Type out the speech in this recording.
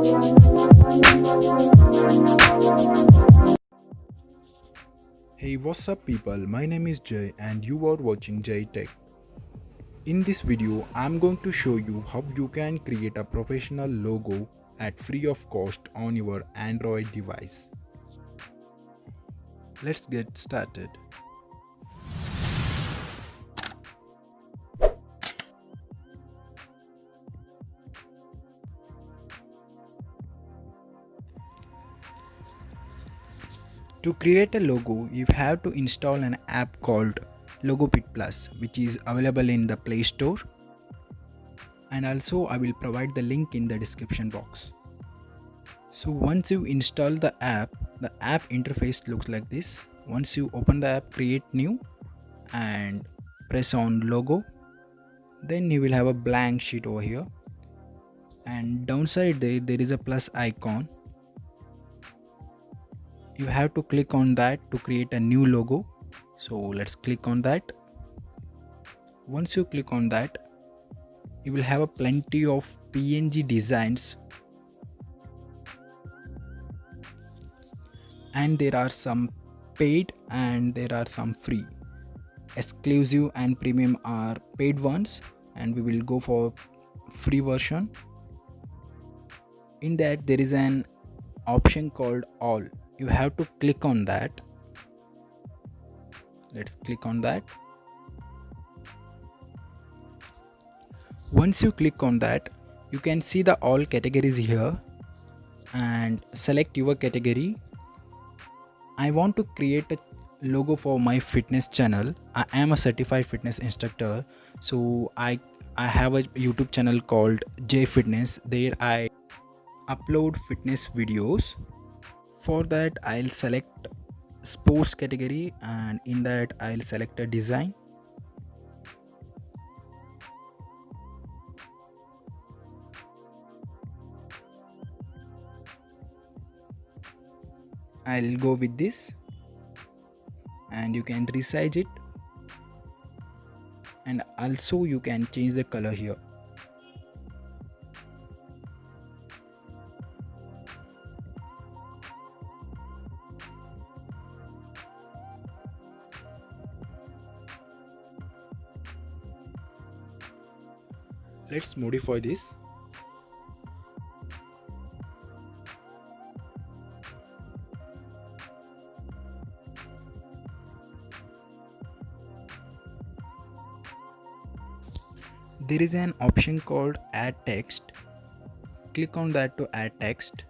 Hey, what's up people, my name is Jay and you are watching Jay Tech. In this video, I'm going to show you how you can create a professional logo at free of cost on your Android device. Let's get started. To create a logo, you have to install an app called Logopit Plus, which is available in the Play Store, and also I will provide the link in the description box. So once you install the app interface looks like this. Once you open the app, create new and press on logo, then you will have a blank sheet over here, and downside there is a plus icon. You have to click on that to create a new logo. So let's click on that. Once you click on that, you will have a plenty of PNG designs, and there are some paid and there are some free. Exclusive and premium are paid ones, and we will go for free version. In that there is an option called all. You have to click on that. Let's click on that. Once you click on that, you can see the all categories here and select your category. I want to create a logo for my fitness channel. I am a certified fitness instructor, so I have a YouTube channel called J Fitness. There I upload fitness videos. For that I'll select sports category, and in that I'll select a design. I'll go with this, and you can resize it, and also you can change the color here. Let's modify this. There is an option called add text. Click on that to add text.